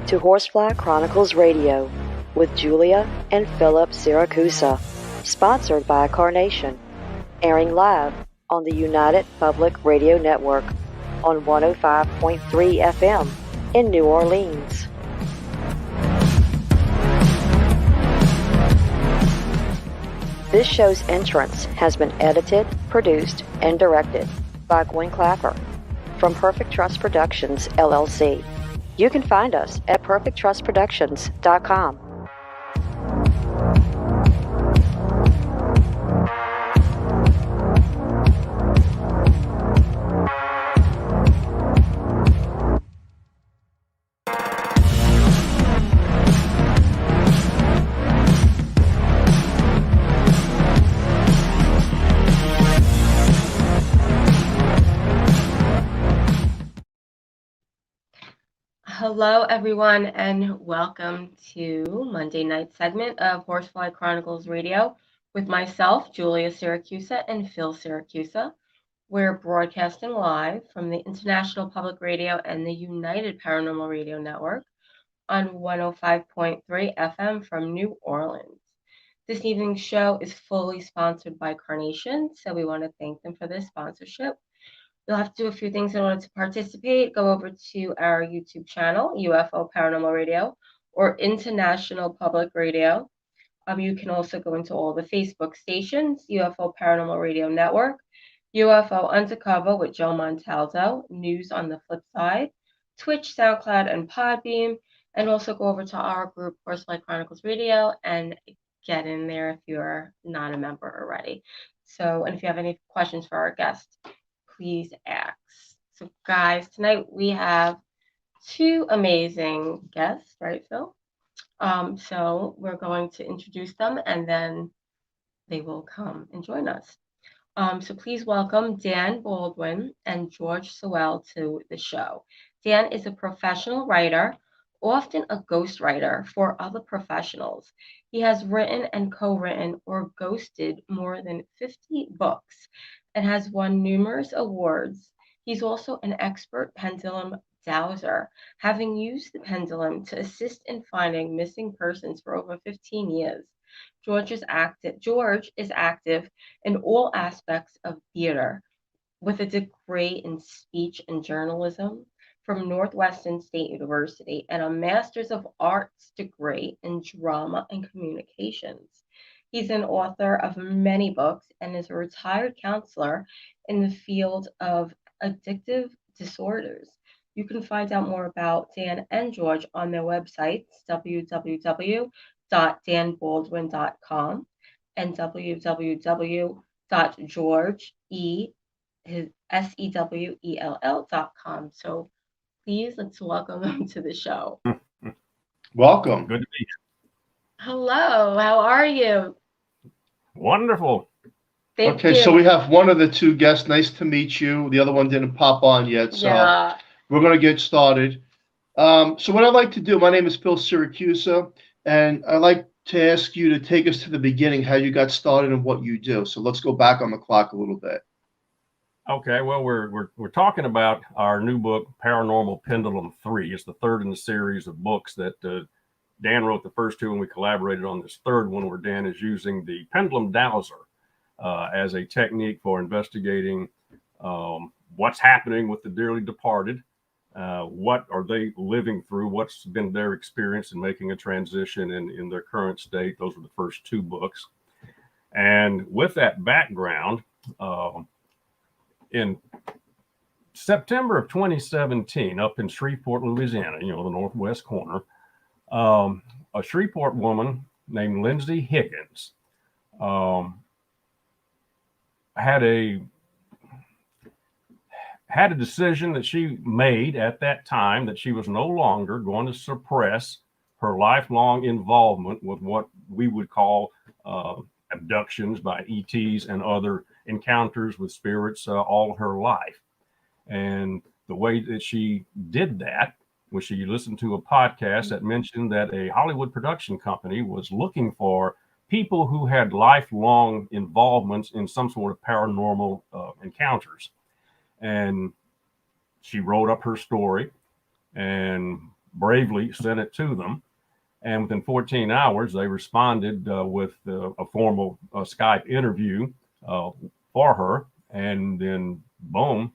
to Horsefly Chronicles Radio with Julia and Philip Siracusa, sponsored by Carnation, airing live on the United Public Radio Network on 105.3 FM in New Orleans. This show's entrance has been edited, produced, and directed by Gwen Clapper from Perfect Trust Productions, LLC. You can find us at perfecttrustproductions.com. Hello, everyone, and welcome to Monday night segment of Horsefly Chronicles Radio with myself, Julia Siracusa, and Phil Siracusa. We're broadcasting live from the International Public Radio and the United Paranormal Radio Network on 105.3 FM from New Orleans. This evening's show is fully sponsored by Carnation, so we want to thank them for this sponsorship. You'll have to do a few things in order to participate. Go over to our YouTube channel, UFO Paranormal Radio, or International Public Radio. You can also go into all the Facebook stations, UFO Paranormal Radio Network, UFO Undercover with Joe Montaldo, News on the Flip Side, Twitch, SoundCloud, and Podbeam, and also go over to our group, Horsefly Chronicles Radio, and get in there if you're not a member already. And if you have any questions for our guests, please ask. So guys, tonight we have two amazing guests, right, Phil? So we're going to introduce them and then they will come and join us. So please welcome Dan Baldwin and George Sewell to the show. Dan is a professional writer, often a ghostwriter for other professionals. He has written and co-written or ghosted more than 50 books and has won numerous awards. He's also an expert pendulum dowser, having used the pendulum to assist in finding missing persons for over 15 years. George is active in all aspects of theater, with a degree in speech and journalism from Northwestern State University and a Master's of Arts degree in drama and communications. He's an author of many books and is a retired counselor in the field of addictive disorders. You can find out more about Dan and George on their websites, www.danbaldwin.com and www.georgesewell.com. So please, let's welcome them to the show. Welcome. Good to be here. Hello, how are you? Wonderful. Thank okay, you. So we have one of the two guests. Nice to meet you. The other one didn't pop on yet, so we're going to get started. So what I'd like to do, my name is Phil Siracusa, and I'd like to ask you to take us to the beginning, how you got started and what you do. So let's go back on the clock a little bit. Okay, well, we're talking about our new book, Paranormal Pendulum 3. It's the third in the series of books that Dan wrote the first two, and we collaborated on this third one where Dan is using the pendulum dowser as a technique for investigating what's happening with the dearly departed, what are they living through, what's been their experience in making a transition in their current state. Those were the first two books. And with that background, in September of 2017, up in Shreveport, Louisiana, the northwest corner, a Shreveport woman named Lindsay Higgins had a decision that she made at that time that she was no longer going to suppress her lifelong involvement with what we would call abductions by ETs and other encounters with spirits all her life. And the way that she did that was she listened to a podcast that mentioned that a Hollywood production company was looking for people who had lifelong involvements in some sort of paranormal encounters. And she wrote up her story and bravely sent it to them. And within 14 hours, they responded with a formal Skype interview for her, and then boom,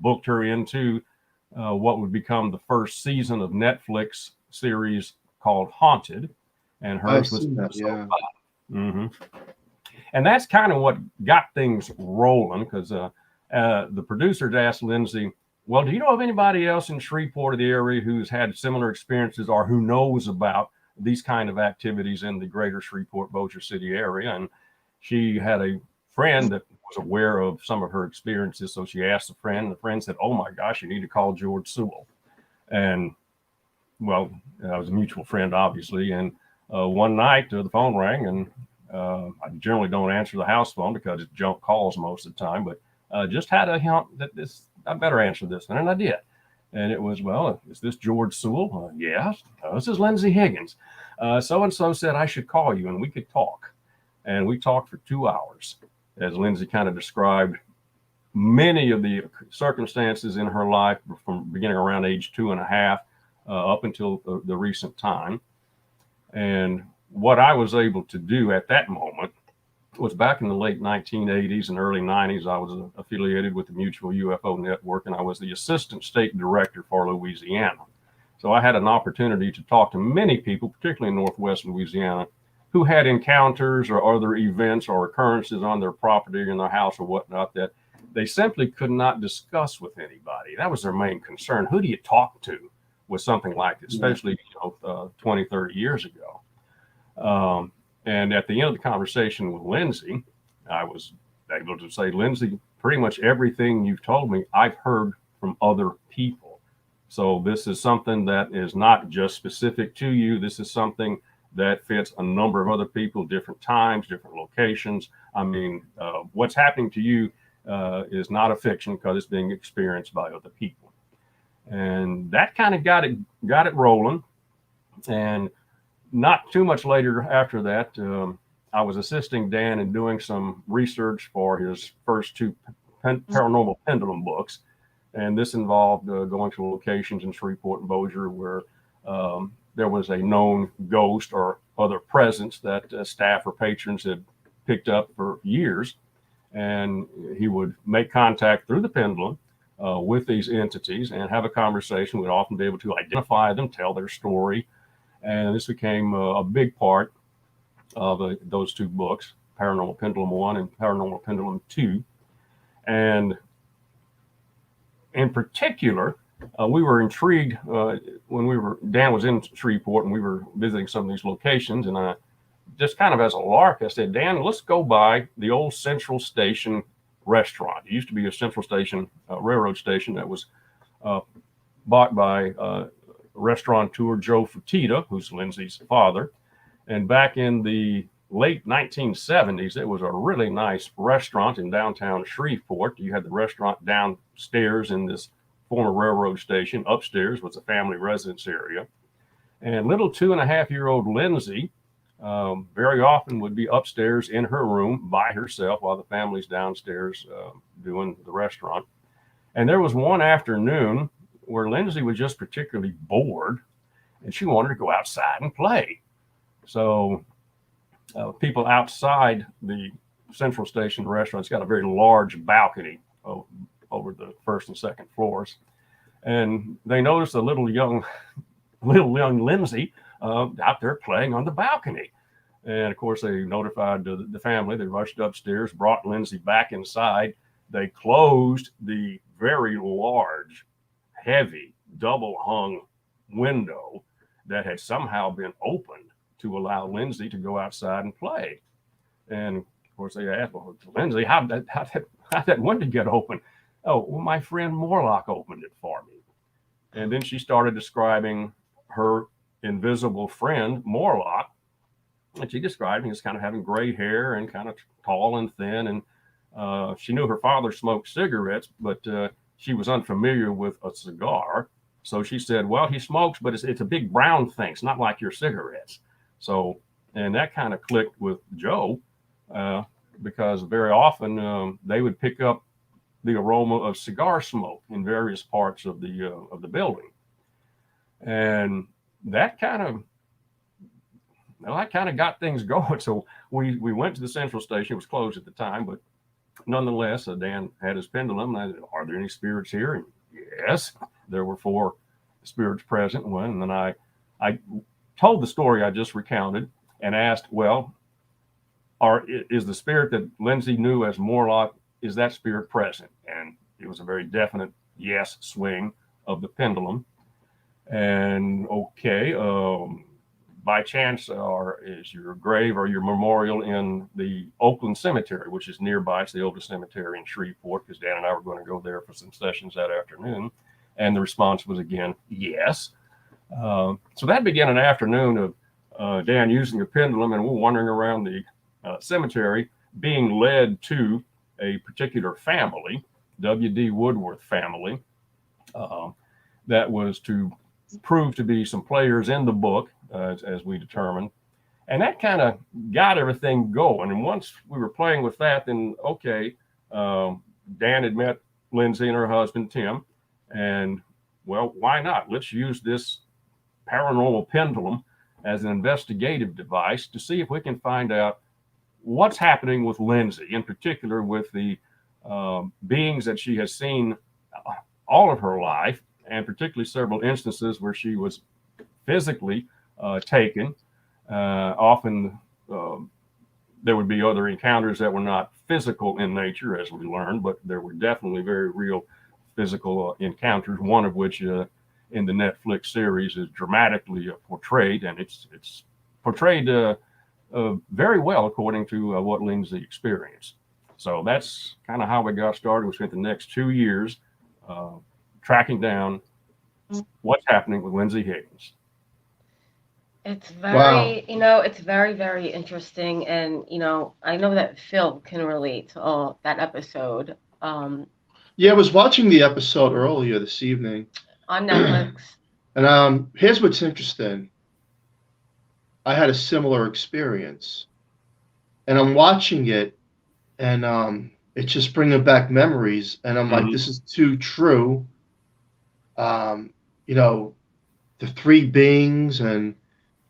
booked her into what would become the first season of Netflix series called Haunted. And hers was episode 5. Mm-hmm. And that's kind of what got things rolling, because the producers asked Lindsay, well, do you know of anybody else in Shreveport or the area who's had similar experiences or who knows about these kind of activities in the greater Shreveport, Bossier City area? And she had a friend that was aware of some of her experiences. So she asked a friend, and the friend said, oh my gosh, you need to call George Sewell. And well, I was a mutual friend, obviously. And one night the phone rang, and I generally don't answer the house phone because it's junk calls most of the time, but just had a hint that I better answer this. And I did. And it was, well, is this George Sewell? Yes. This is Lindsay Higgins. So-and-so said I should call you and we could talk. And we talked for 2 hours, as Lindsay kind of described many of the circumstances in her life from beginning around age 2.5 up until the recent time. And what I was able to do at that moment was, back in the late 1980s and early 90s, I was affiliated with the Mutual UFO Network, and I was the assistant state director for Louisiana. So I had an opportunity to talk to many people, particularly in Northwest Louisiana, who had encounters or other events or occurrences on their property or in their house or whatnot that they simply could not discuss with anybody. That was their main concern. Who do you talk to with something like this, especially 20, 30 years ago? And at the end of the conversation with Lindsay, I was able to say, Lindsay, pretty much everything you've told me, I've heard from other people. So this is something that is not just specific to you. This is something that fits a number of other people, different times, different locations. I mean, what's happening to you is not a fiction, because it's being experienced by other people. And that kind of got it rolling. And not too much later after that, I was assisting Dan in doing some research for his first 2 paranormal pendulum books. And this involved going to locations in Shreveport and Bossier where there was a known ghost or other presence that staff or patrons had picked up for years. And he would make contact through the pendulum with these entities and have a conversation. We'd often be able to identify them, tell their story. And this became a big part of those 2 books, Paranormal Pendulum 1 and Paranormal Pendulum 2. And in particular, we were intrigued when Dan was in Shreveport and we were visiting some of these locations. And I just kind of as a lark, I said, Dan, let's go by the old Central Station restaurant. It used to be a Central Station railroad station that was bought by restaurateur Joe Fertitta, who's Lindsay's father. And back in the late 1970s, it was a really nice restaurant in downtown Shreveport. You had the restaurant downstairs in this former railroad station. Upstairs was a family residence area. And little 2.5-year-old Lindsay very often would be upstairs in her room by herself while the family's downstairs doing the restaurant. And there was one afternoon where Lindsay was just particularly bored and she wanted to go outside and play. So people outside the Central Station restaurant's got a very large balcony over the first and second floors. And they noticed a little young Lindsay out there playing on the balcony. And of course, they notified the family. They rushed upstairs, brought Lindsay back inside. They closed the very large, heavy, double-hung window that had somehow been opened to allow Lindsay to go outside and play. And of course, they asked, well, Lindsay, how'd that window get open? Oh, well, my friend Morlock opened it for me. And then she started describing her invisible friend, Morlock. And she described him as kind of having gray hair and kind of tall and thin. And she knew her father smoked cigarettes, but she was unfamiliar with a cigar. So she said, well, he smokes, but it's a big brown thing. It's not like your cigarettes. So, and that kind of clicked with Joe because very often they would pick up the aroma of cigar smoke in various parts of the building. And that kind of got things going. So we went to the central station. It was closed at the time, but nonetheless, Dan had his pendulum. And I said, "Are there any spirits here?" And yes, there were 4 spirits present. And then I told the story I just recounted and asked, "Well, is the spirit that Lindsay knew as Morlock, is that spirit present?" And it was a very definite yes swing of the pendulum. And okay, by chance, is your grave or your memorial in the Oakland Cemetery, which is nearby? It's the oldest cemetery in Shreveport, because Dan and I were going to go there for some sessions that afternoon. And the response was again, yes. So that began an afternoon of Dan using a pendulum, and we're wandering around the cemetery, being led to a particular family, W.D. Woodworth family, that was to prove to be some players in the book, as we determined. And that kind of got everything going. And once we were playing with that, then okay, Dan had met Lindsay and her husband, Tim. And well, why not? Let's use this paranormal pendulum as an investigative device to see if we can find out what's happening with Lindsay, in particular with the beings that she has seen all of her life, and particularly several instances where she was physically taken. Often there would be other encounters that were not physical in nature, as we learned, but there were definitely very real physical encounters, one of which in the Netflix series is dramatically portrayed, and it's portrayed very well according to what Lindsay experienced. So that's kind of how we got started. We spent the next 2 years tracking down what's happening with Lindsay Higgins. It's very, wow. It's very, very interesting. And, I know that Phil can relate to that episode. Yeah, I was watching the episode earlier this evening. On Netflix. And here's what's interesting. I had a similar experience. And I'm watching it, and it's just bringing back memories. And I'm like, this is too true. The 3 beings and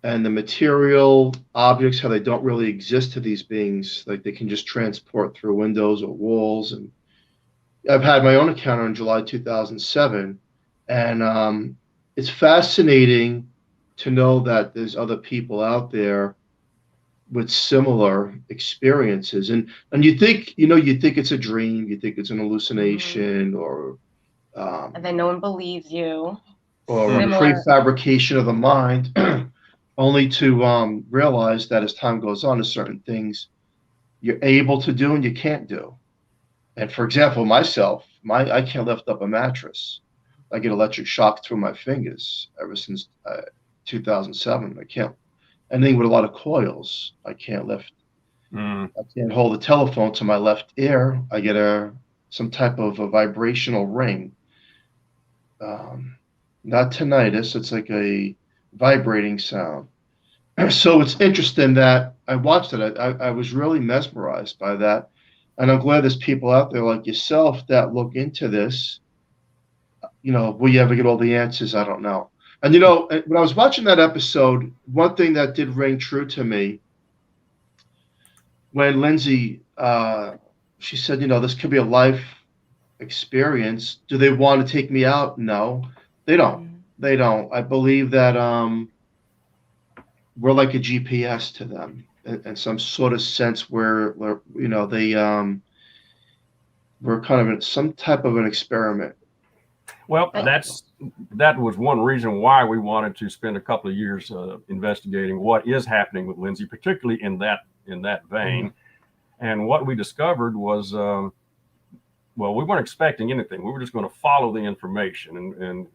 the material objects, how they don't really exist to these beings, like they can just transport through windows or walls. And I've had my own encounter in July 2007, and it's fascinating to know that there's other people out there with similar experiences. And you think it's a dream, you think it's an hallucination, or and then no one believes you, or a prefabrication of the mind, only to realize that as time goes on, there's certain things you're able to do and you can't do. And for example, myself, I can't lift up a mattress. I get electric shock through my fingers ever since 2007. I can't, anything with a lot of coils, I can't lift. I can't hold the telephone to my left ear. I get some type of a vibrational ring. Not tinnitus, it's like a vibrating sound. So it's interesting that I watched it. I was really mesmerized by that. And I'm glad there's people out there like yourself that look into this. Will you ever get all the answers? I don't know. And when I was watching that episode, one thing that did ring true to me, when Lindsay, she said, this could be a life experience. Do they want to take me out? No, they don't. They don't. I believe that we're like a GPS to them in some sort of sense where they we're kind of in some type of an experiment. Well, that was one reason why we wanted to spend a couple of years investigating what is happening with Lindsay, particularly in that vein. And what we discovered was, we weren't expecting anything. We were just going to follow the information, and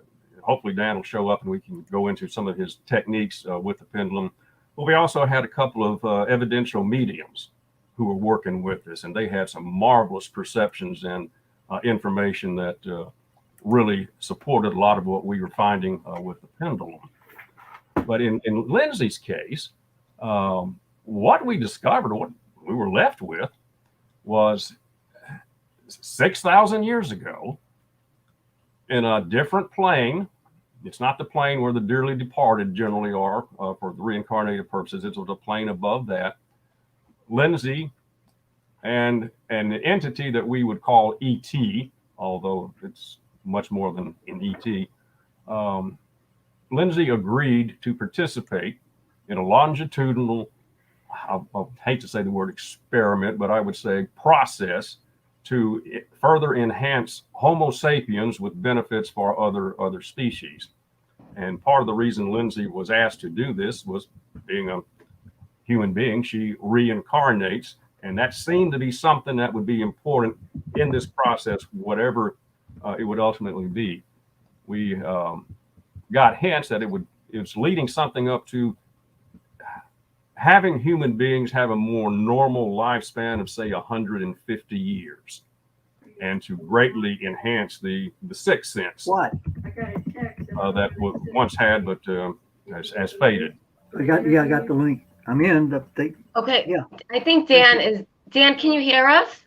hopefully Dan will show up and we can go into some of his techniques with the pendulum. But we also had a couple of evidential mediums who were working with us, and they had some marvelous perceptions and information that really supported a lot of what we were finding with the pendulum. But in Lindsay's case, what we discovered, what we were left with, was 6,000 years ago, in a different plane It's not the plane where the dearly departed generally are for the reincarnated purposes. It's the plane above that. Lindsay and the entity that we would call ET, although it's much more than an ET, Lindsay agreed to participate in a longitudinal, I hate to say the word experiment, but I would say process to further enhance Homo sapiens with benefits for other species. And part of the reason Lindsay was asked to do this was, being a human being, she reincarnates, and that seemed to be something that would be important in this process, whatever it would ultimately be. We got hints that it's leading something up to having human beings have a more normal lifespan of, say, 150 years, and to greatly enhance the sixth sense. What? That was once had, but has faded. I got the link. I'm in. Okay. Yeah. I think Dan, can you hear us?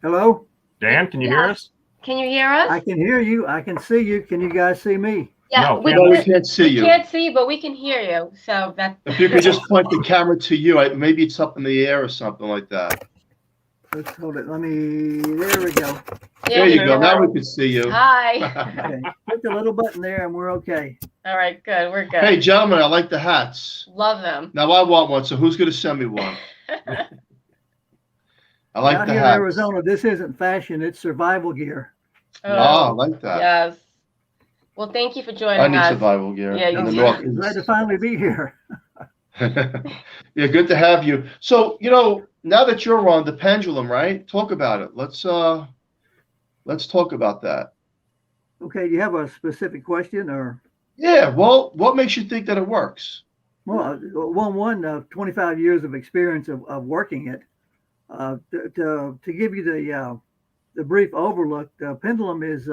Hello? Dan, can you hear us? Can you hear us? I can hear you. I can see you. Can you guys see me? Yeah, No, we can't see you. We can't see you, but we can hear you. So that. If you could just point the camera to you, maybe it's up in the air or something like that. Let's hold it. There we go. There you go. Now we can see you. Hi. Okay. Hit the little button there and we're okay. All right, good. We're good. Hey, gentlemen, I like the hats. Love them. Now I want one, so who's going to send me one? I like Out the here hats. in Arizona, this isn't fashion, it's survival gear. Oh, I like that. Yes. Well, thank you for joining I need us. survival gear. Yeah, in the do. Northeast. Glad to finally be here. Yeah, good to have you. So, now that you're on the pendulum, right? Talk about it. Let's talk about that. Okay, do you have a specific question or? Yeah, well, what makes you think that it works? Well, 25 years of experience of working it. To give you the brief overlook, the pendulum is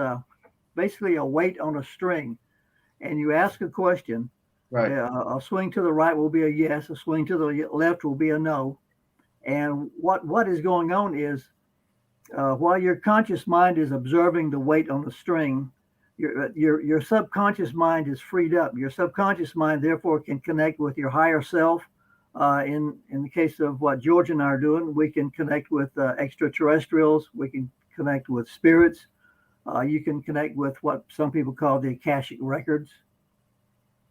basically a weight on a string, and you ask a question. Right. A swing to the right will be a yes. A swing to the left will be a no. And what is going on is, while your conscious mind is observing the weight on the string, your subconscious mind is freed up. Your subconscious mind, therefore, can connect with your higher self. In the case of what George and I are doing, we can connect with extraterrestrials. We can connect with spirits. You can connect with what some people call the Akashic records.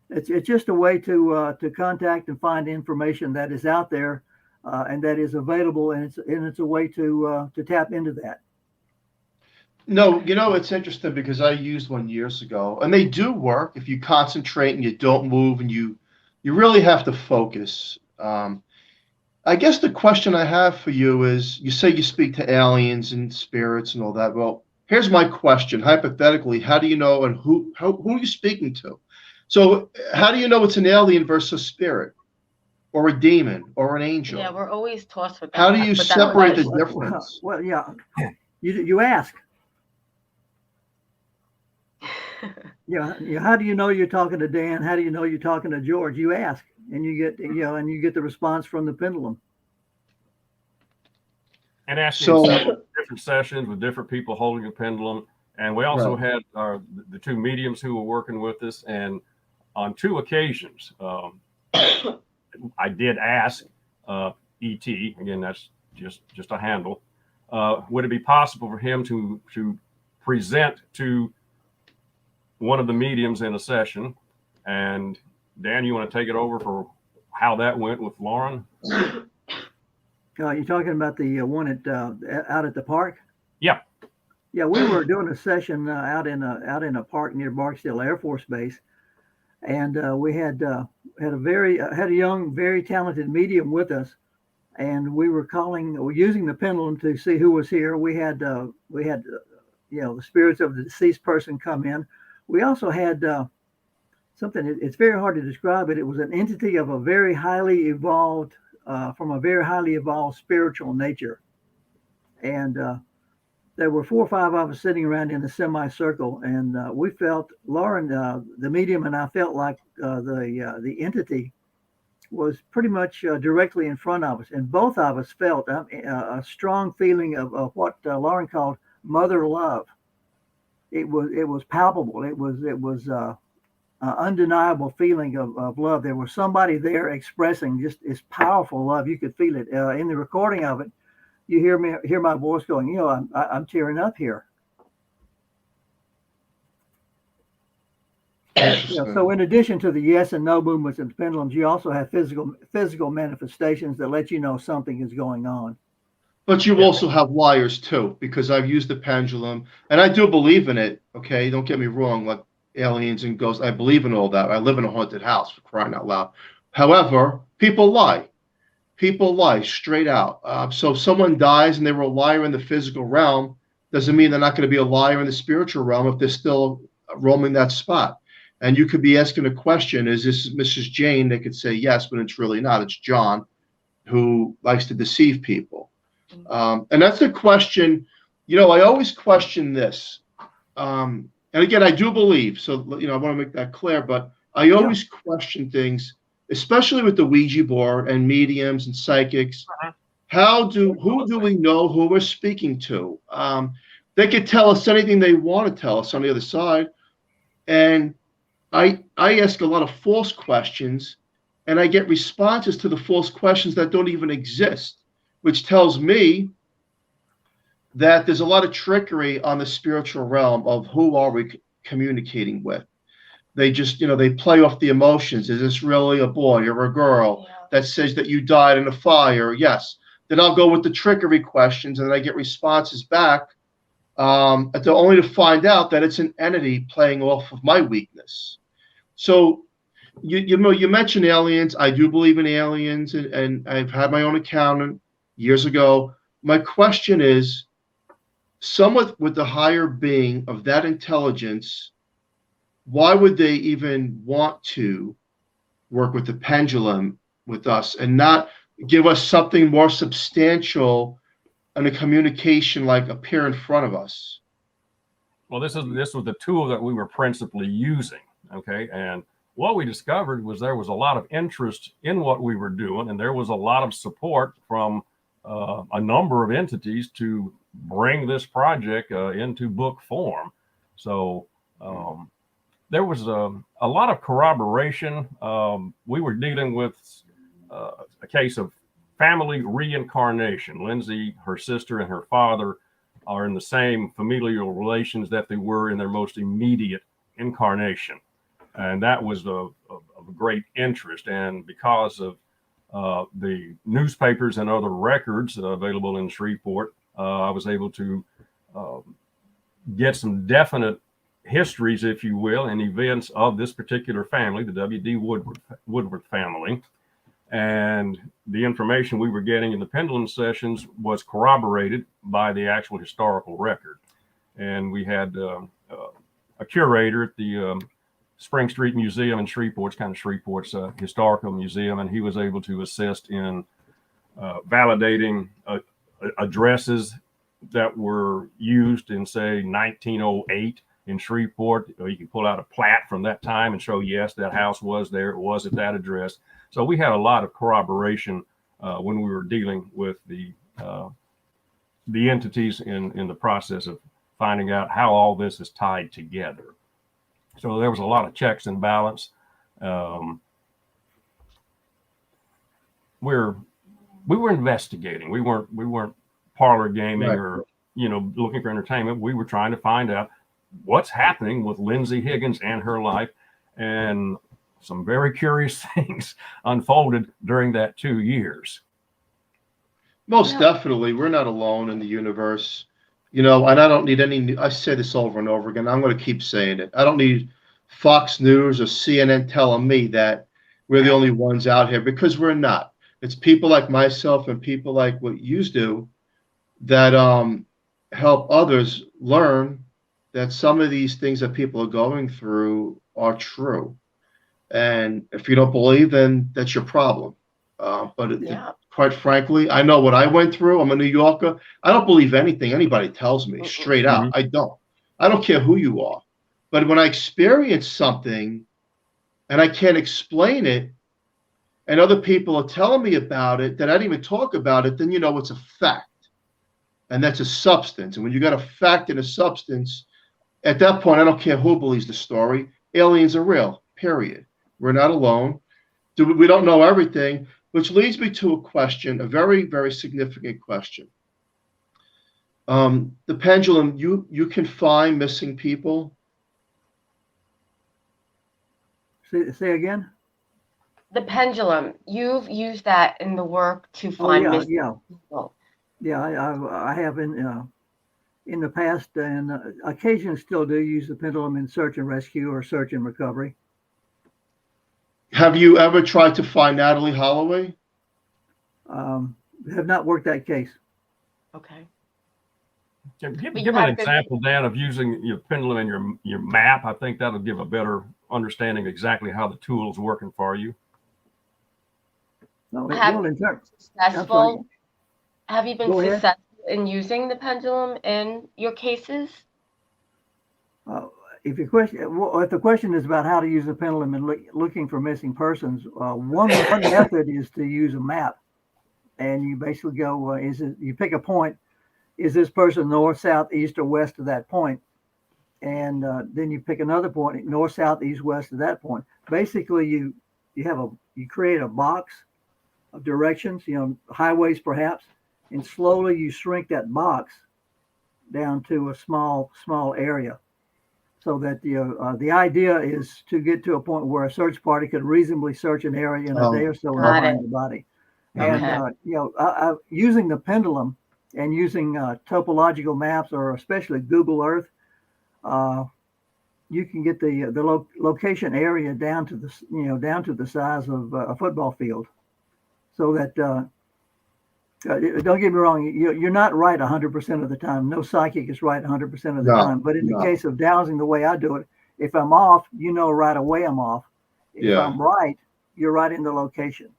It's just a way to contact and find information that is out there and that is available, and it's a way to tap into that. No, it's interesting because I used one years ago, and they do work if you concentrate and you don't move and you really have to focus. I guess the question I have for you is, you say you speak to aliens and spirits and all that. Well, here's my question. Hypothetically, how do you know, and who are you speaking to? So how do you know it's an alien versus a spirit or a demon or an angel? Yeah, we're always tossed with that. How do you separate the difference? Well, yeah, you ask. Yeah, how do you know you're talking to Dan? How do you know you're talking to George? You ask, and you get the response from the pendulum. And asking different sessions with different people holding a pendulum. And we also had the two mediums who were working with us. And on two occasions, I did ask ET, again, that's just a handle, would it be possible for him to present to one of the mediums in a session? And Dan, you want to take it over for how that went with Lauren? You're talking about the one out at the park? Yeah. Yeah, we were doing a session out in a park near Barksdale Air Force Base, and we had a young, very talented medium with us, and we were using the pendulum to see who was here. We had the spirits of the deceased person come in. We also had something. It's very hard to describe it. It was an entity of a very highly evolved, from a very highly evolved spiritual nature, and there were 4 or 5 of us sitting around in a semicircle, and we felt, Lauren, the medium, and I felt like the entity was pretty much directly in front of us, and both of us felt a strong feeling of what Lauren called mother love. it was palpable. It was undeniable feeling of love. There was somebody there expressing just this powerful love. You could feel it in the recording of it. You hear my voice going. You know, I'm tearing up here. So in addition to the yes and no movements and pendulums, you also have physical manifestations that let you know something is going on. But you also have wires too, because I've used the pendulum, and I do believe in it. Okay, don't get me wrong. Like aliens and ghosts, I believe in all that. I live in a haunted house, for crying out loud. However, people lie. People lie straight out. So if someone dies and they were a liar in the physical realm, doesn't mean they're not going to be a liar in the spiritual realm if they're still roaming that spot. And you could be asking a question, is this Mrs. Jane? They could say yes, but it's really not. It's John, who likes to deceive people. And that's a question, you know, I always question this. And again, I do believe, so, you know, I want to make that clear, but I always question things, especially with the Ouija board and mediums and psychics. Who do we know who we're speaking to? They could tell us anything they want to tell us on the other side. And I ask a lot of false questions, and I get responses to the false questions that don't even exist, which tells me that there's a lot of trickery on the spiritual realm of who are we communicating with. They just, you know, they play off the emotions. Is this really a boy or a girl that says that you died in a fire? Yes. Then I'll go with the trickery questions, and then I get responses back, only to find out that it's an entity playing off of my weakness. So you mentioned aliens. I do believe in aliens, and I've had my own accountant years ago. My question is, someone with the higher being of that intelligence, why would they even want to work with the pendulum with us and not give us something more substantial and a communication like appear in front of us? Well, this was the tool that we were principally using. Okay. And what we discovered was there was a lot of interest in what we were doing, and there was a lot of support from a number of entities to bring this project into book form. So there was a lot of corroboration. We were dealing with a case of family reincarnation. Lindsay, her sister, and her father are in the same familial relations that they were in their most immediate incarnation. And that was of great interest. And because of the newspapers and other records available in Shreveport, I was able to get some definite histories, if you will, and events of this particular family, the W.D. Woodward family. And the information we were getting in the pendulum sessions was corroborated by the actual historical record. And we had a curator at the Spring Street Museum in Shreveport. It's kind of Shreveport's historical museum, and he was able to assist in validating addresses that were used in, say, 1908 in Shreveport. You can pull out a plat from that time and show, yes, that house was there. It was at that address. So we had a lot of corroboration when we were dealing with the entities in the process of finding out how all this is tied together. So there was a lot of checks and balance. We were investigating. We weren't parlor gaming or looking for entertainment. We were trying to find out what's happening with Lindsay Higgins and her life, and some very curious things unfolded during that 2 years. Most definitely, we're not alone in the universe. And I don't need I say this over and over again. I'm going to keep saying it. I don't need Fox News or CNN telling me that we're the only ones out here, because we're not. It's people like myself and people like what you do that help others learn that some of these things that people are going through are true. And if you don't believe, then that's your problem. Quite frankly, I know what I went through. I'm a New Yorker. I don't believe anything anybody tells me straight out. I don't care who you are. But when I experience something and I can't explain it, and other people are telling me about it that I didn't even talk about it, then it's a fact. And that's a substance. And when you got a fact and a substance, at that point, I don't care who believes the story. Aliens are real, period. We're not alone. We don't know everything, which leads me to a question, a very, very significant question. The pendulum, you can find missing people. Say again? The pendulum, you've used that in the work to find missing people. Yeah, I have in the past, and occasionally still do use the pendulum in search and rescue or search and recovery. Have you ever tried to find Natalie Holloway? Have not worked that case. Okay. Give an example, Dan, of using your pendulum in your map. I think that'll give a better understanding exactly how the tool is working for you. No, have you been successful in using the pendulum in your cases? If the question is about how to use the pendulum and looking for missing persons, one method is to use a map, and you basically go, you pick a point. Is this person north, south, east, or west of that point? And then you pick another point, north, south, east, west of that point. Basically, you create a box of directions, highways perhaps, and slowly you shrink that box down to a small area, so that the idea is to get to a point where a search party could reasonably search an area in a day or so and find the body. And using the pendulum and using topological maps, or especially Google Earth, you can get the location area down to the size of a football field, so that don't get me wrong, you're not right 100% of the time. No psychic is right 100% of the time. But in the case of dowsing, the way I do it, if I'm off, right away I'm off. If I'm right, you're right in the location.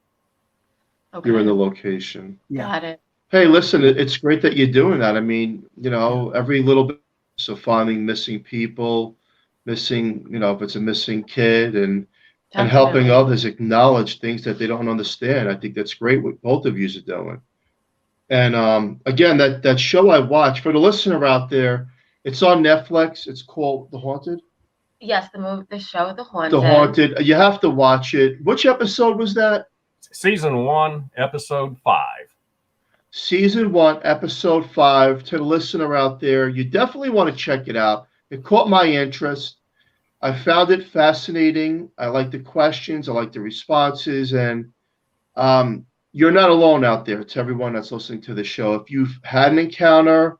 Okay. You're in the location. Yeah. Got it. Hey, listen, it's great that you're doing that. I mean, every little bit, so finding missing people, missing, if it's a missing kid, and helping others acknowledge things that they don't understand. I think that's great what both of you are doing. And again, that show I watched, for the listener out there, it's on Netflix. It's called The Haunted. Yes, the show The Haunted. The Haunted. You have to watch it. Which episode was that? Season 1, episode 5. Season 1, episode 5. To the listener out there, you definitely want to check it out. It caught my interest. I found it fascinating. I like the questions. I like the responses. And you're not alone out there. To everyone that's listening to the show, if you've had an encounter,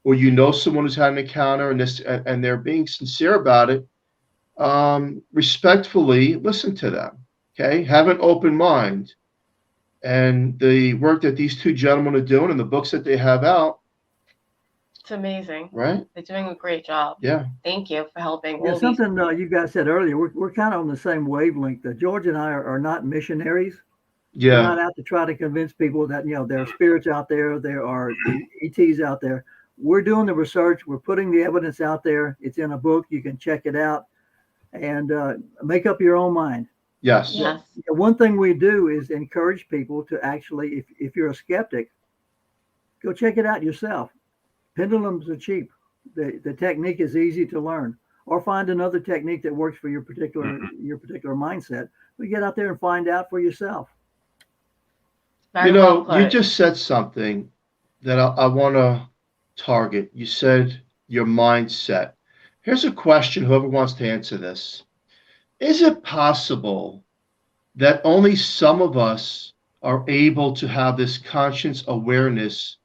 or someone who's had an encounter, and they're being sincere about it, respectfully listen to them. Okay, have an open mind. And the work that these two gentlemen are doing and the books that they have out, it's amazing. Right? They're doing a great job. Yeah. Thank you for helping. Yeah, something you guys said earlier, we're kind of on the same wavelength. George and I are not missionaries. Yeah. We're not out to try to convince people that, there are spirits out there, there are ETs out there. We're doing the research. We're putting the evidence out there. It's in a book. You can check it out and make up your own mind. Yes. Yes. One thing we do is encourage people to actually, if you're a skeptic, go check it out yourself. Pendulums are cheap. The technique is easy to learn, or find another technique that works for your particular mindset. But get out there and find out for yourself. You just said something that I want to target. You said your mindset. Here's a question, whoever wants to answer this. Is it possible that only some of us are able to have this conscious awareness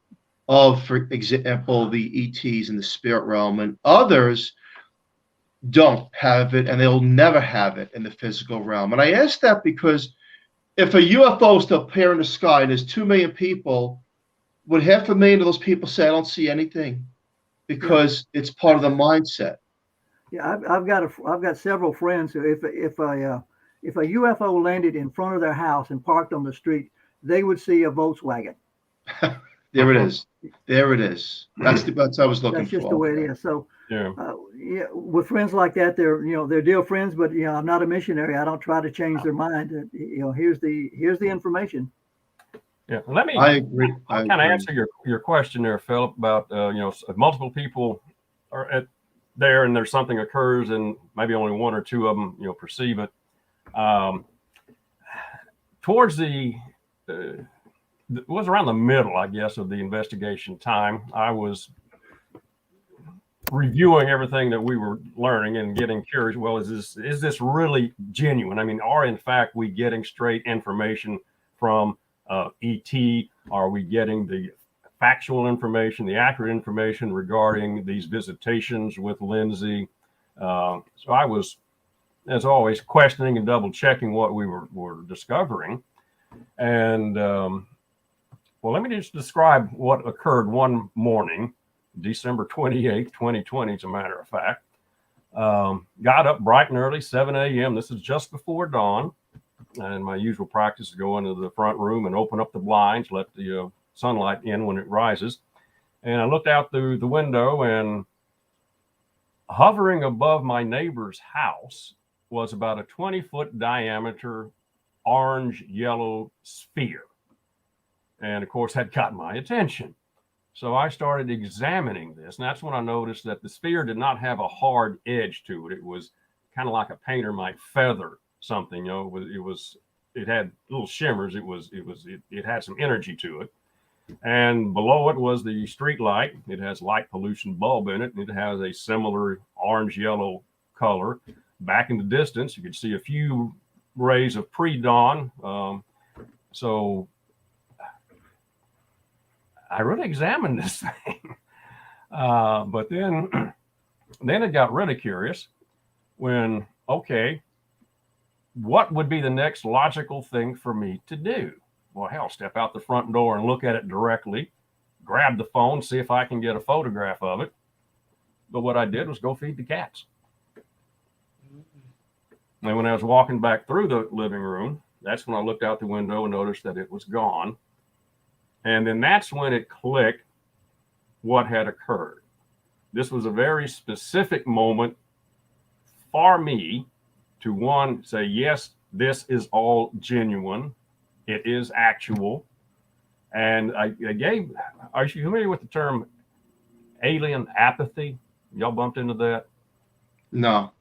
of, for example, the ETs in the spirit realm, and others don't have it and they'll never have it in the physical realm? And I ask that because if a UFO is to appear in the sky and there's 2 million people, would 500,000 of those people say, I don't see anything? Because it's part of the mindset. Yeah, I've got several friends who, if a UFO landed in front of their house and parked on the street, they would see a Volkswagen. There it is. There it is. That's what I was looking for. That's just the way it is. So yeah, with friends like that, they're dear friends, but I'm not a missionary. I don't try to change their mind. Here's the information. Yeah, let me. I agree. I'll kind of answer your question there, Philip, about multiple people are there and there's something occurs and maybe only one or two of them, perceive it. Towards it was around the middle, I guess, of the investigation time. I was reviewing everything that we were learning and getting curious. Well, is this really genuine? I mean, are in fact we getting straight information from ET? Are we getting the factual information, the accurate information regarding these visitations with Lindsay? So I was, as always, questioning and double checking what we were discovering. And well, let me just describe what occurred one morning, December 28th, 2020, as a matter of fact. Got up bright and early, 7 a.m. This is just before dawn. And my usual practice is go into the front room and open up the blinds, let the sunlight in when it rises. And I looked out through the window, and hovering above my neighbor's house was about a 20-foot diameter orange-yellow sphere. And of course, that got my attention. So I started examining this, and that's when I noticed that the sphere did not have a hard edge to it. It was kind of like a painter might feather something. It had little shimmers. It had some energy to it. And below it was the street light. It has light pollution bulb in it. And it has a similar orange-yellow color. Back in the distance, you could see a few rays of pre-dawn. So I really examined this thing. But then it got really curious when, okay, what would be the next logical thing for me to do? Well, hell, step out the front door and look at it directly, grab the phone, see if I can get a photograph of it. But what I did was go feed the cats. And when I was walking back through the living room, that's when I looked out the window and noticed that it was gone. And then that's when it clicked what had occurred. This was a very specific moment for me to, one, say, yes, this is all genuine. It is actual. And are you familiar with the term alien apathy? Y'all bumped into that? No.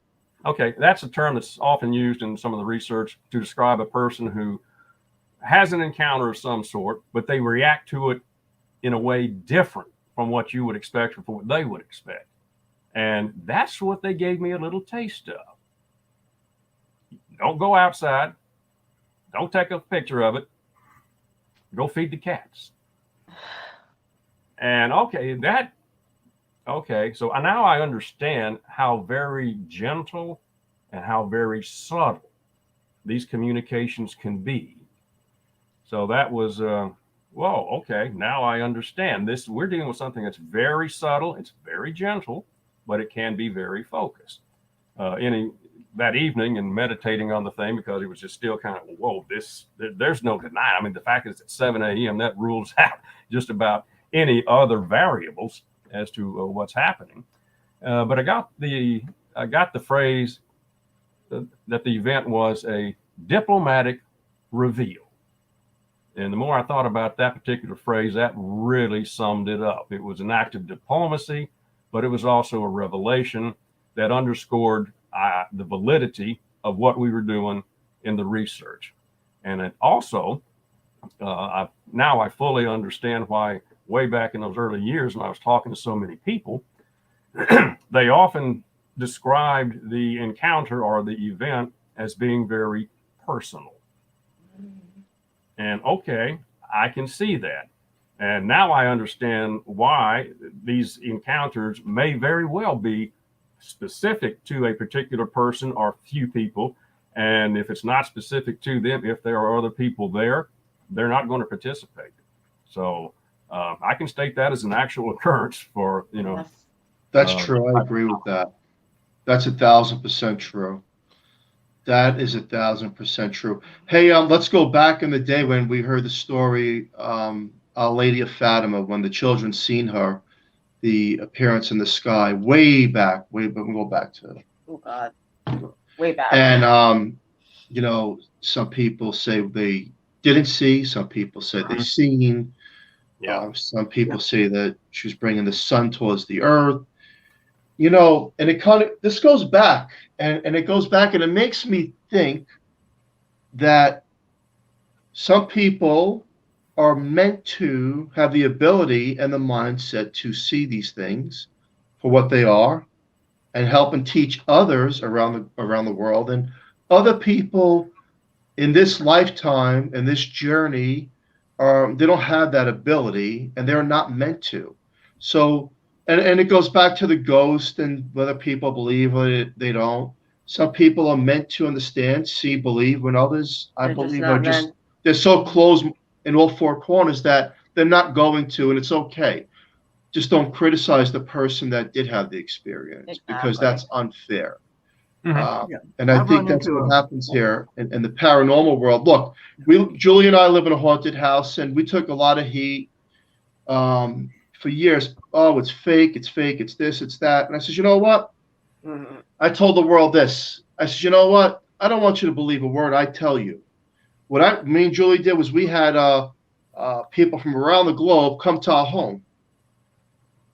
Okay, that's a term that's often used in some of the research to describe a person who has an encounter of some sort, but they react to it in a way different from what you would expect or from what they would expect. And that's what they gave me a little taste of. Don't go outside. Don't take a picture of it. Go feed the cats. And so now I understand how very gentle and how very subtle these communications can be. So that was, now I understand this. We're dealing with something that's very subtle. It's very gentle, but it can be very focused. That evening and meditating on the thing, because it was just still kind of, there's no denying. I mean, the fact is at 7 a.m., that rules out just about any other variables as to what's happening. But I got the phrase that the event was a diplomatic reveal. And the more I thought about that particular phrase, that really summed it up. It was an act of diplomacy, but it was also a revelation that underscored the validity of what we were doing in the research. And it also, now I fully understand why way back in those early years when I was talking to so many people, they often described the encounter or the event as being very personal. And okay, I can see that. And now I understand why these encounters may very well be specific to a particular person or few people. And if it's not specific to them, if there are other people there, they're not going to participate. So I can state that as an actual occurrence for, That's true. I agree with that. That's 1,000% true. That is 1,000% true. Hey, let's go back in the day when we heard the story, Our Lady of Fatima, when the children seen her, the appearance in the sky, way back. We'll go back to. Oh God, way back. And some people say they didn't see. Some people say they seen. Yeah. Some people say that she was bringing the sun towards the earth. and this goes back and it goes back and it makes me think that some people are meant to have the ability and the mindset to see these things for what they are and help and teach others around the world. And other people in this lifetime and this journey they don't have that ability and they're not meant to. So and it goes back to the ghost and whether people believe it, they don't. Some people are meant to understand, see, believe, when others, I believe, are just they're so closed in all four corners that they're not going to, and it's okay. Just don't criticize the person that did have the experience because that's unfair. And I think that's what happens here in the paranormal world. Look, Julie and I live in a haunted house, and we took a lot of heat for years. Oh, it's fake, it's this, it's that. And I said, you know what? I told the world this. I said, you know what? I don't want you to believe a word I tell you. What me and Julie did was we had people from around the globe come to our home,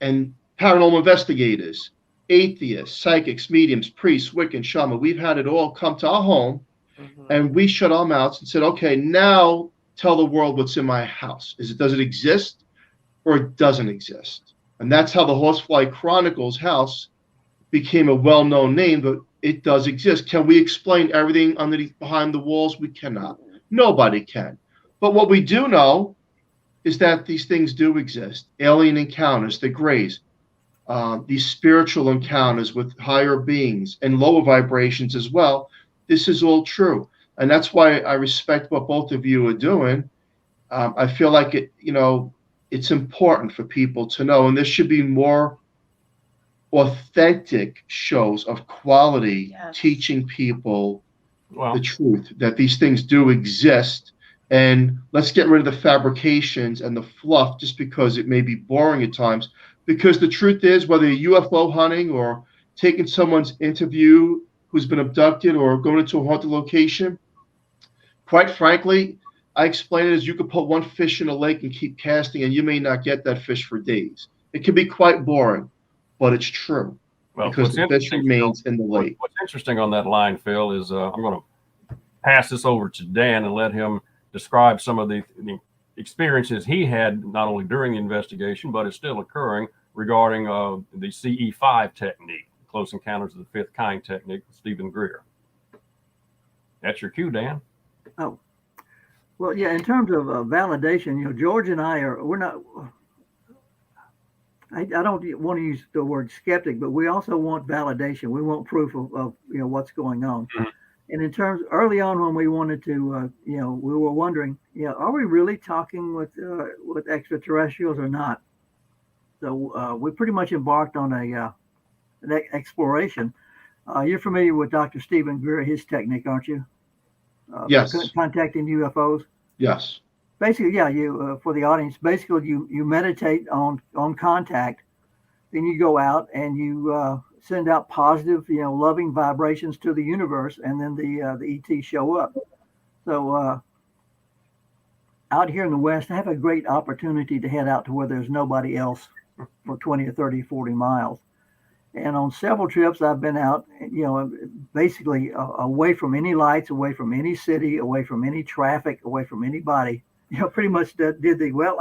and paranormal investigators, atheists, psychics, mediums, priests, Wiccan, shaman. We've had it all come to our home, and we shut our mouths and said, okay, now tell the world what's in my house. Does it exist or it doesn't exist? And that's how the Horsefly Chronicles house became a well-known name, but it does exist. Can we explain everything behind the walls? We cannot. Nobody can. But what we do know is that these things do exist. Alien encounters, the grays, these spiritual encounters with higher beings and lower vibrations as well. This is all true. And that's why I respect what both of you are doing. I feel like it's important for people to know, and there should be more authentic shows of quality teaching people the truth, that these things do exist. And let's get rid of the fabrications and the fluff just because it may be boring at times. Because the truth is, whether you're UFO hunting or taking someone's interview who's been abducted or going into a haunted location, quite frankly, I explain it as you could put one fish in a lake and keep casting, and you may not get that fish for days. It can be quite boring, but it's true. Well, because the fish remains in the lake. What's interesting on that line, Phil, is I'm going to pass this over to Dan and let him describe some of the experiences he had, not only during the investigation, but is still occurring regarding the CE5 technique, Close Encounters of the Fifth Kind technique with Stephen Greer. That's your cue, Dan. Oh, well, yeah, in terms of validation, George and we're not, I don't want to use the word skeptic, but we also want validation. We want proof of what's going on. Mm-hmm. And in terms, early on when we wanted to, we were wondering, are we really talking with extraterrestrials or not? So we pretty much embarked on an exploration. You're familiar with Dr. Stephen Greer, his technique, aren't you? Yes. Contacting UFOs. Yes. Basically, you for the audience, basically you meditate on contact, then you go out and you send out positive, loving vibrations to the universe, and then the ETs show up. So out here in the West, I have a great opportunity to head out to where there's nobody else for 20 or 30, 40 miles. And on several trips, I've been out, basically away from any lights, away from any city, away from any traffic, away from anybody. Pretty much did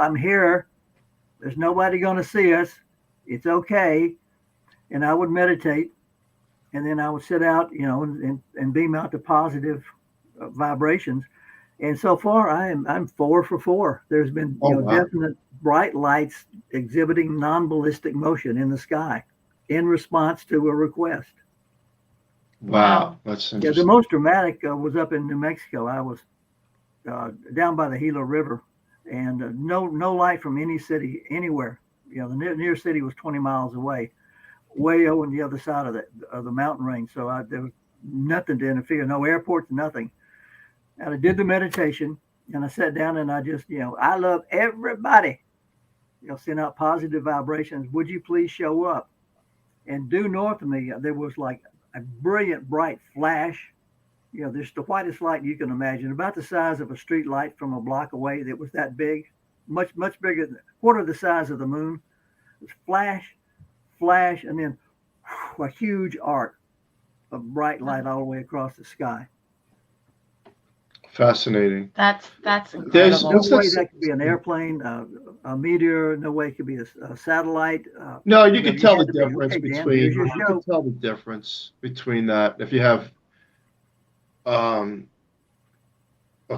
I'm here. There's nobody going to see us. It's okay. And I would meditate, and then I would sit out, and beam out the positive vibrations. And so far, I'm 4 for 4. There's been definite bright lights exhibiting non-ballistic motion in the sky in response to a request. Wow, that's interesting. Yeah, the most dramatic was up in New Mexico. I was down by the Gila River, and no light from any city anywhere. The nearest city was 20 miles away, way over on the other side of the mountain range. So there was nothing to interfere, no airports, nothing. And I did the meditation, and I sat down, and I just, I love everybody. Send out positive vibrations. Would you please show up? And due north of me, there was like a brilliant, bright flash. There's the whitest light you can imagine, about the size of a street light from a block away. That was that big, much bigger, quarter the size of the moon. It was flash, and then a huge arc of bright light all the way across the sky. Fascinating. That's There's incredible. No what's way that? that could be an airplane, a meteor. No way it could be a satellite. No, you but can it tell had the to be, difference okay, Dan, between. here's your You show. can tell the difference between that. If you have a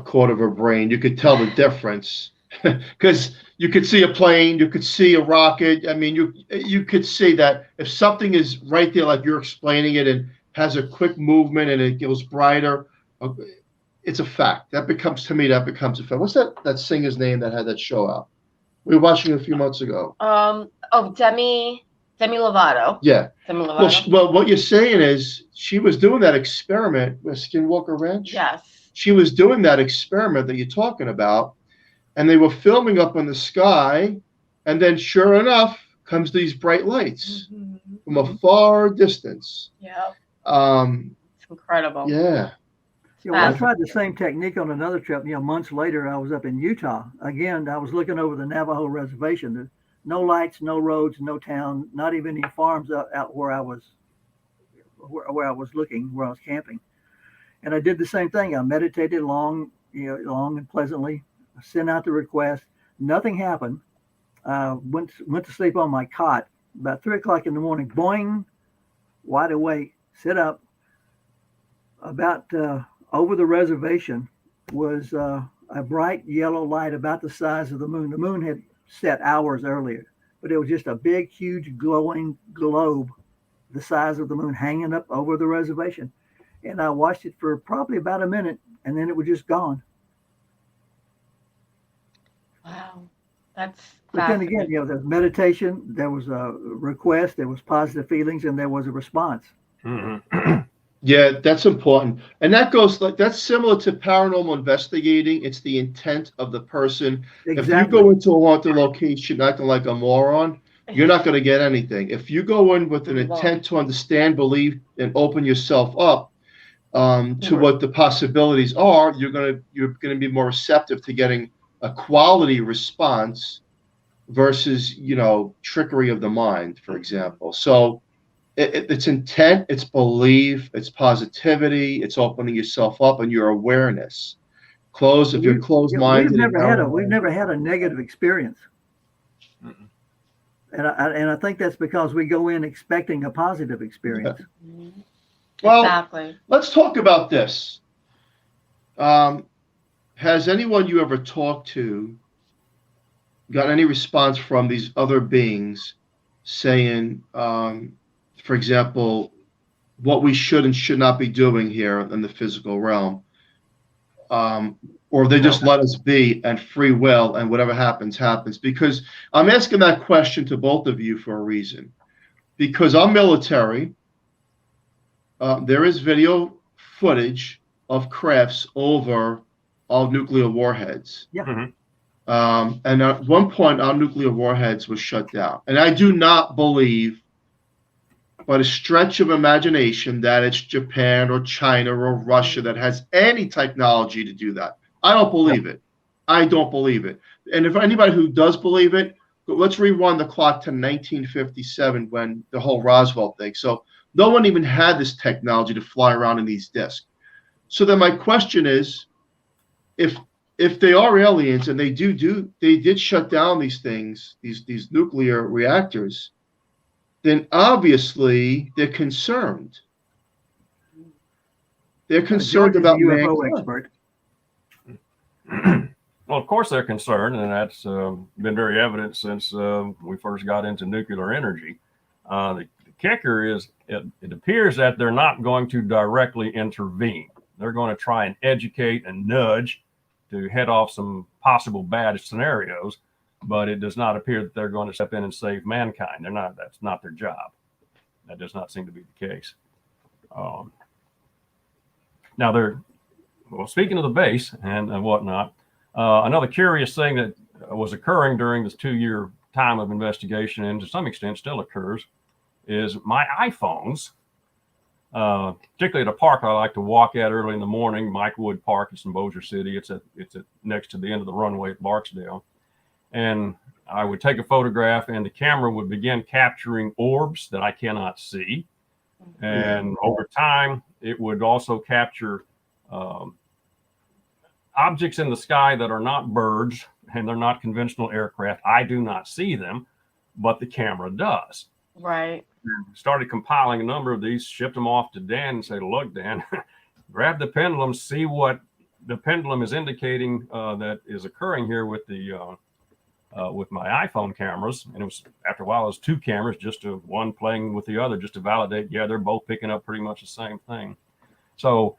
quarter of a brain, you could tell the difference because you could see a plane, you could see a rocket. I mean, you could see that if something is right there, like you're explaining it, and has a quick movement and it goes brighter, it's a fact. That becomes a fact. What's that singer's name that had that show out? We were watching it a few months ago. Demi Lovato. Yeah. Demi Lovato. Well, what you're saying is she was doing that experiment with Skinwalker Ranch. Yes. She was doing that experiment that you're talking about, and they were filming up in the sky, and then sure enough comes these bright lights from a far distance. Yeah. It's incredible. Yeah. Yeah, well, I tried the same technique on another trip. Months later, I was up in Utah. Again, I was looking over the Navajo reservation. There's no lights, no roads, no town, not even any farms out where I was looking, where I was camping. And I did the same thing. I meditated long and pleasantly. I sent out the request. Nothing happened. Went to sleep on my cot. About 3:00 in the morning, boing, wide awake, sit up. About over the reservation was a bright yellow light about the size of the moon. The moon had set hours earlier, but it was just a big, huge glowing globe the size of the moon hanging up over the reservation. And I watched it for probably about a minute, and then it was just gone. Wow. That's But then again, there's meditation, there was a request, there was positive feelings, and there was a response. Mm-hmm. Yeah, that's important. And that's similar to paranormal investigating. It's the intent of the person. Exactly. If you go into a haunted location acting like a moron, you're not going to get anything. If you go in with an intent to understand, believe, and open yourself up to what the possibilities are, you're going to be more receptive to getting a quality response versus, trickery of the mind, for example. So it's intent, it's belief, it's positivity, it's opening yourself up and your awareness. If you're closed-minded. We've never had a negative experience. Mm-mm. And I think that's because we go in expecting a positive experience. Yeah. Well, exactly. Let's talk about this. Has anyone you ever talked to got any response from these other beings saying, for example, what we should and should not be doing here in the physical realm? Or they just let us be and free will and whatever happens, happens? Because I'm asking that question to both of you for a reason. Because I'm military. There is video footage of crafts over all nuclear warheads. Yeah. Mm-hmm. And at one point, our nuclear warheads were shut down. And I do not believe, by a stretch of imagination, that it's Japan or China or Russia that has any technology to do that. I don't believe it. I don't believe it. And if anybody who does believe it, let's rewind the clock to 1957 when the whole Roswell thing. So no one even had this technology to fly around in these discs. So then my question is, if they are aliens and they did shut down these things, these nuclear reactors, then obviously they're concerned. They're concerned about UFO expert. Well, of course they're concerned, and that's been very evident since we first got into nuclear energy. The kicker is it appears that they're not going to directly intervene. They're going to try and educate and nudge to head off some possible bad scenarios, but it does not appear that they're going to step in and save mankind. They're not. That's not their job. That does not seem to be the case. Now, speaking of the base and whatnot, another curious thing that was occurring during this 2-year time of investigation, and to some extent still occurs, is my iPhones, particularly at a park I like to walk at early in the morning, Mike Wood Park. It's in Bossier City. It's next to the end of the runway at Barksdale. And I would take a photograph and the camera would begin capturing orbs that I cannot see. And over time, it would also capture objects in the sky that are not birds and they're not conventional aircraft. I do not see them, but the camera does. Right. Started compiling a number of these, shipped them off to Dan and said, look, Dan, grab the pendulum, see what the pendulum is indicating that is occurring here with the with my iPhone cameras. And it was, after a while, it was two cameras, just to one playing with the other, just to validate, yeah, they're both picking up pretty much the same thing. So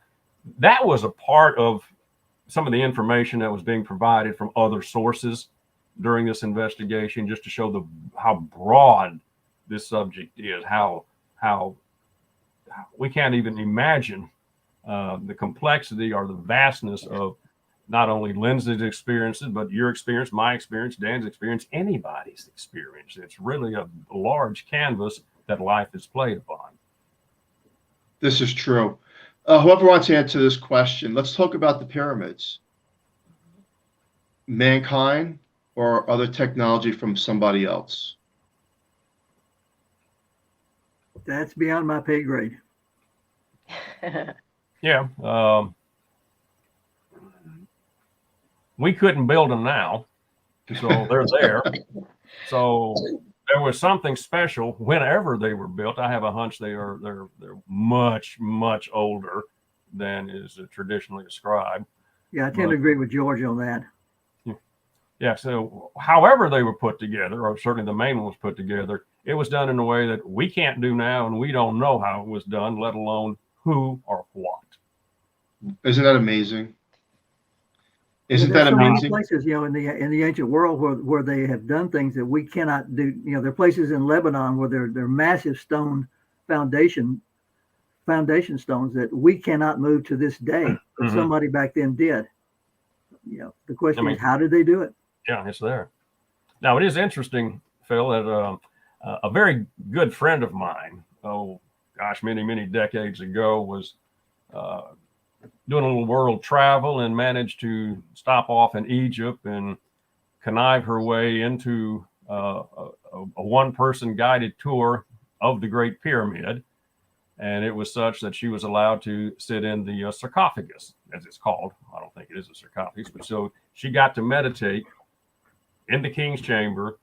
that was a part of some of the information that was being provided from other sources during this investigation, just to show how broad this subject is, how we can't even imagine the complexity or the vastness of not only Lindsay's experiences, but your experience, my experience, Dan's experience, anybody's experience. It's really a large canvas that life is played upon. This is true. Whoever wants to answer this question, let's talk about the pyramids. Mankind or other technology from somebody else? That's beyond my pay grade. Yeah. We couldn't build them now, so they're there. So there was something special whenever they were built. I have a hunch they're much older than is traditionally ascribed. Yeah, I tend to agree with George on that. Yeah. So however they were put together, or certainly the main one was put together, it was done in a way that we can't do now, and we don't know how it was done, let alone who or what. Isn't that amazing? Isn't that amazing? So many places, in the ancient world where they have done things that we cannot do. There are places in Lebanon where they're massive stone foundation stones that we cannot move to this day, but somebody back then did. The question is, how did they do it? Yeah, it's there. Now, it is interesting, Phil, that a very good friend of mine, many decades ago, was doing a little world travel and managed to stop off in Egypt and connive her way into a one-person guided tour of the Great Pyramid. And it was such that she was allowed to sit in the sarcophagus, as it's called. I don't think it is a sarcophagus, but so she got to meditate in the king's chamber,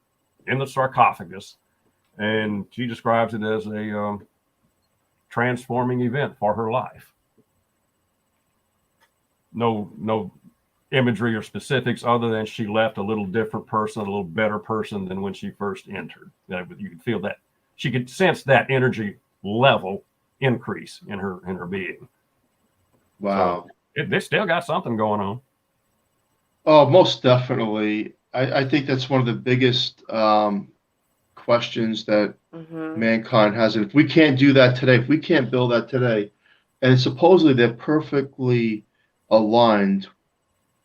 in the sarcophagus, and she describes it as a transforming event for her life. No imagery or specifics other than she left a little different person, a little better person than when she first entered. You could feel that. She could sense that energy level increase in her being. Wow. So they still got something going on. Oh, most definitely. I think that's one of the biggest questions that mankind has. And if we can't do that today, if we can't build that today, and supposedly they're perfectly aligned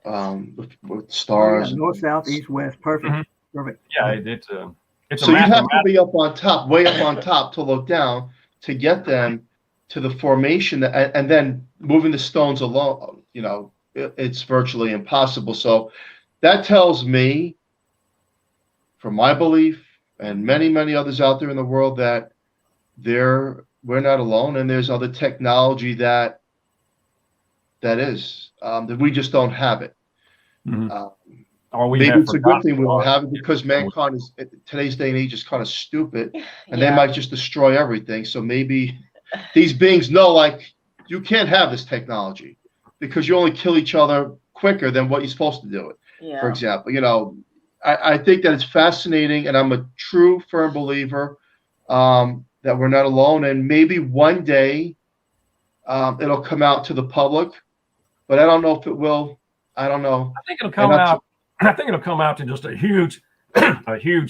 with stars. North, south, east, west. Perfect. Perfect. Yeah, it's so you have to be up on top, way up on top, to look down to get them to the formation, and then moving the stones along, it's virtually impossible. So that tells me, from my belief and many others out there in the world, that we're not alone, and there's other technology that we just don't have it. Maybe it's a good thing we don't have it, because mankind is, today's day and age, is kind of stupid, and they might just destroy everything. So maybe these beings know, like, you can't have this technology because you only kill each other quicker than what you're supposed to do it. Yeah. For example, I think that it's fascinating, and I'm a true firm believer that we're not alone, and maybe one day it'll come out to the public, but I don't know if it will. I don't know. I think it'll come out. I think it'll come out to just a huge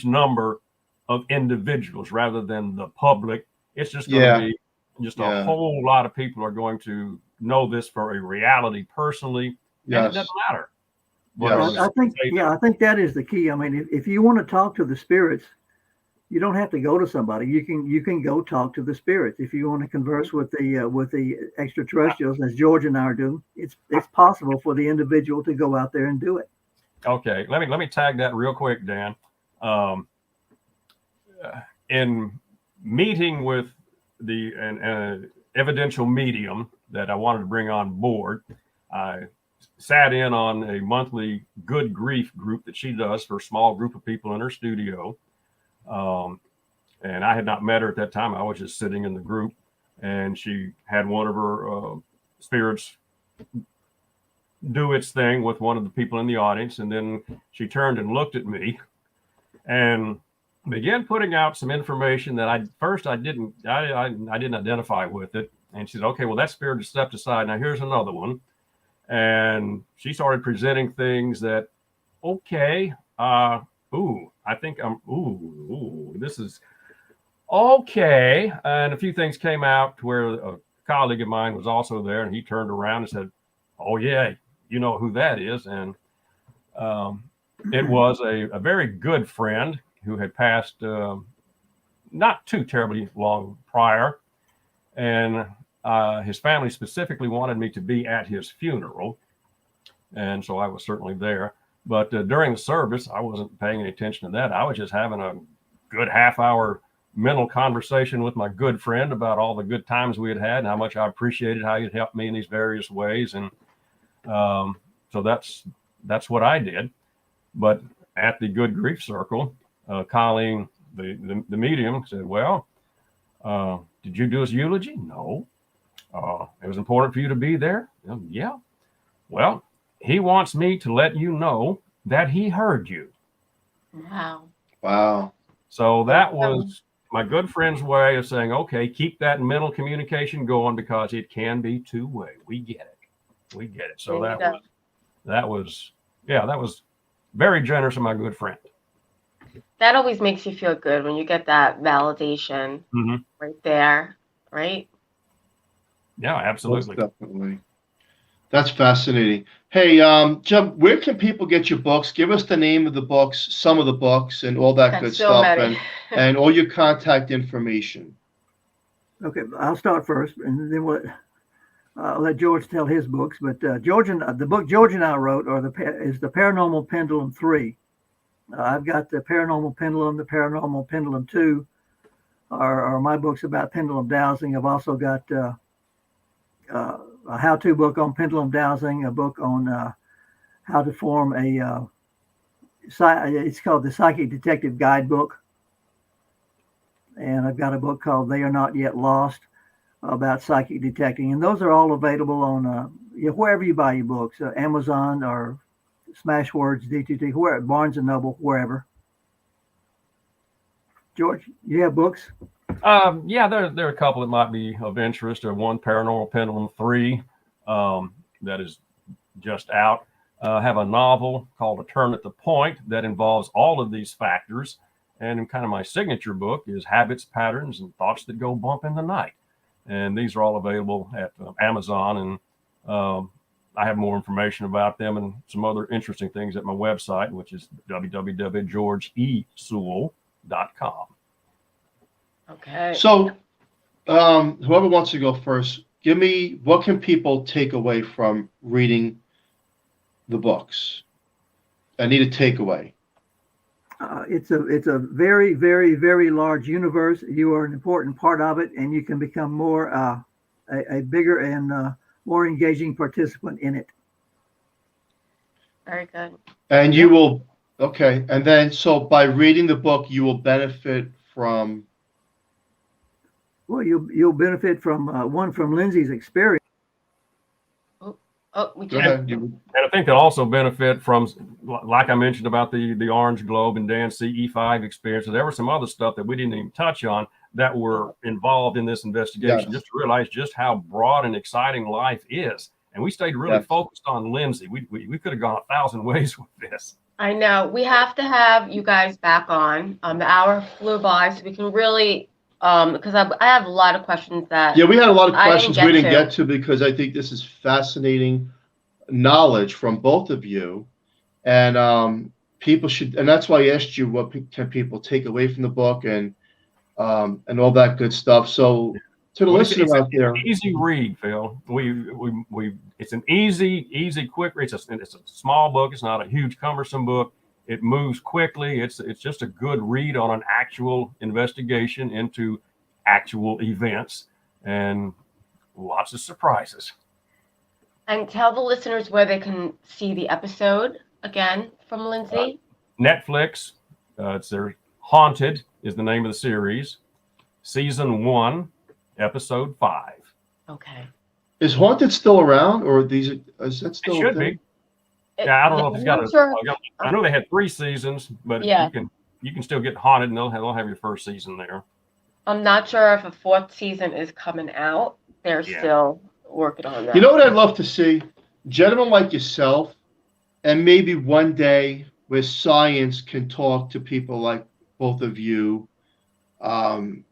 number of individuals rather than the public. It's just going to be just a whole lot of people are going to know this for a reality personally. Yes. And it doesn't matter. I think that is the key. I mean, if you want to talk to the spirits, you don't have to go to somebody. You can go talk to the spirits. If you want to converse with the extraterrestrials, as George and I are doing, it's possible for the individual to go out there and do it. Okay, let me tag that real quick, Dan. In meeting with an evidential medium that I wanted to bring on board. I sat in on a monthly good grief group that she does for a small group of people in her studio. And I had not met her at that time. I was just sitting in the group, and she had one of her spirits do its thing with one of the people in the audience. And then she turned and looked at me and began putting out some information that I didn't identify with it. And she said, okay, well, that spirit is stepped aside. Now here's another one. And she started presenting things that, okay, I think this is okay. And a few things came out to where a colleague of mine was also there, and he turned around and said, oh yeah, you know who that is. And it was a very good friend who had passed not too terribly long prior. And his family specifically wanted me to be at his funeral. And so I was certainly there. But during the service, I wasn't paying any attention to that. I was just having a good half-hour mental conversation with my good friend about all the good times we had had and how much I appreciated how he'd helped me in these various ways. And so that's what I did. But at the Good Grief Circle, Colleen, the medium, said, well, did you do his eulogy? No. It was important for you to be there? Yeah. Well, he wants me to let you know that he heard you. Wow. So that was my good friend's way of saying, okay, keep that mental communication going because it can be two-way. We get it. So that was very generous of my good friend. That always makes you feel good when you get that validation right there, right? Yeah, absolutely. Most definitely. That's fascinating. Hey, Jim, where can people get your books? Give us the name of the books, some of the books, and all that good stuff, and all your contact information. Okay, I'll start first, and then I'll let George tell his books. But the book George and I wrote is the Paranormal Pendulum 3. I've got the Paranormal Pendulum, the Paranormal Pendulum 2, are my books about pendulum dowsing. I've also got a how-to book on pendulum dowsing, a book on how to form it's called the Psychic Detective Guidebook. And I've got a book called They Are Not Yet Lost about psychic detecting. And those are all available on wherever you buy your books, Amazon or Smashwords, D2T, wherever, Barnes & Noble, wherever. George, you have books? Yeah, there are a couple that might be of interest. There's one, Paranormal Pendulum 3, that is just out. I have a novel called A Turn at the Point that involves all of these factors. And kind of my signature book is Habits, Patterns, and Thoughts That Go Bump in the Night. And these are all available at Amazon. And I have more information about them and some other interesting things at my website, which is www.georgeesewell.com. Okay. So whoever wants to go first, give me, what can people take away from reading the books? I need a takeaway. It's a very, very, very large universe. You are an important part of it, and you can become more a bigger and more engaging participant in it. Very good. And you will, okay. And then, so by reading the book, you will benefit from. Well, you'll benefit from from Lindsay's experience. We Go ahead. And I think they'll also benefit from, like I mentioned about the Orange Globe and Dan's CE5 experience. There was some other stuff that we didn't even touch on that were involved in this investigation, just to realize just how broad and exciting life is. And we stayed really focused on Lindsay. We could have gone 1,000 ways with this. I know. We have to have you guys back on. The hour flew by, so we can really, because I have a lot of questions that. Yeah, we had a lot of questions we didn't get to because I think this is fascinating knowledge from both of you. And people should, and that's why I asked you what can people take away from the book and all that good stuff. So to the listener out there, easy read, Phil. It's an easy, quick read. It's a small book. It's not a huge, cumbersome book. It moves quickly. It's just a good read on an actual investigation into actual events and lots of surprises. And tell the listeners where they can see the episode again from Lindsay. Netflix, it's their Haunted is the name of the series. Season 1, episode 5. Okay. Is Haunted still around, or is that still? It should be. Yeah, I don't know if it's got sure. I know they had 3 seasons, but yeah. you can still get Haunted, and they'll have your first season there. I'm not sure if a 4th season is coming out. They're still working on that. You know what I'd love to see? Gentlemen like yourself, and maybe one day where science can talk to people like both of you, and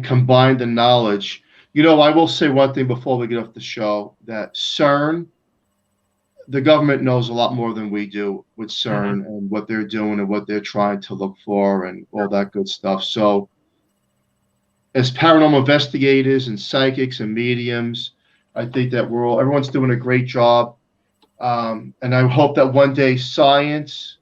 combine the knowledge. You know, I will say one thing before we get off the show, that CERN, the government knows a lot more than we do with CERN and what they're doing and what they're trying to look for and all that good stuff. So as paranormal investigators and psychics and mediums, I think that everyone's doing a great job. And I hope that one day science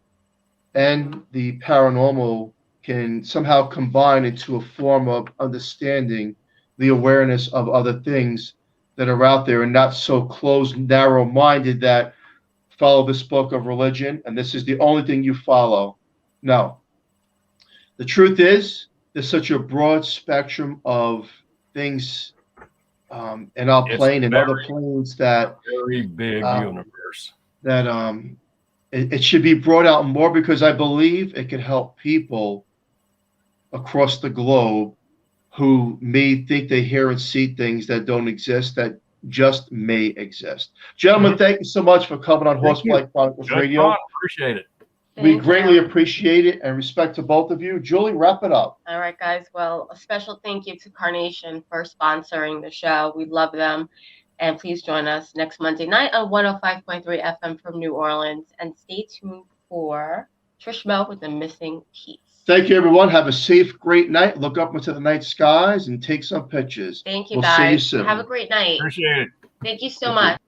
and the paranormal can somehow combine into a form of understanding the awareness of other things that are out there, and not so closed, narrow-minded that follow this book of religion and this is the only thing you follow. No. The truth is, there's such a broad spectrum of things in our plane and other planes that very big universe that it should be brought out more, because I believe it can help people across the globe who may think they hear and see things that don't exist, that just may exist. Gentlemen, thank you so much for coming on Horsefly Chronicles Radio. Fun. Appreciate it. We greatly appreciate it, and respect to both of you. Julie, wrap it up. All right, guys. Well, a special thank you to Carnation for sponsoring the show. We love them. And please join us next Monday night on 105.3 FM from New Orleans. And stay tuned for Trish Mel with The Missing Piece. Thank you, everyone. Have a safe, great night. Look up into the night skies and take some pictures. Thank you, we'll guys. See you soon. Have a great night. Appreciate it. Thank you so much.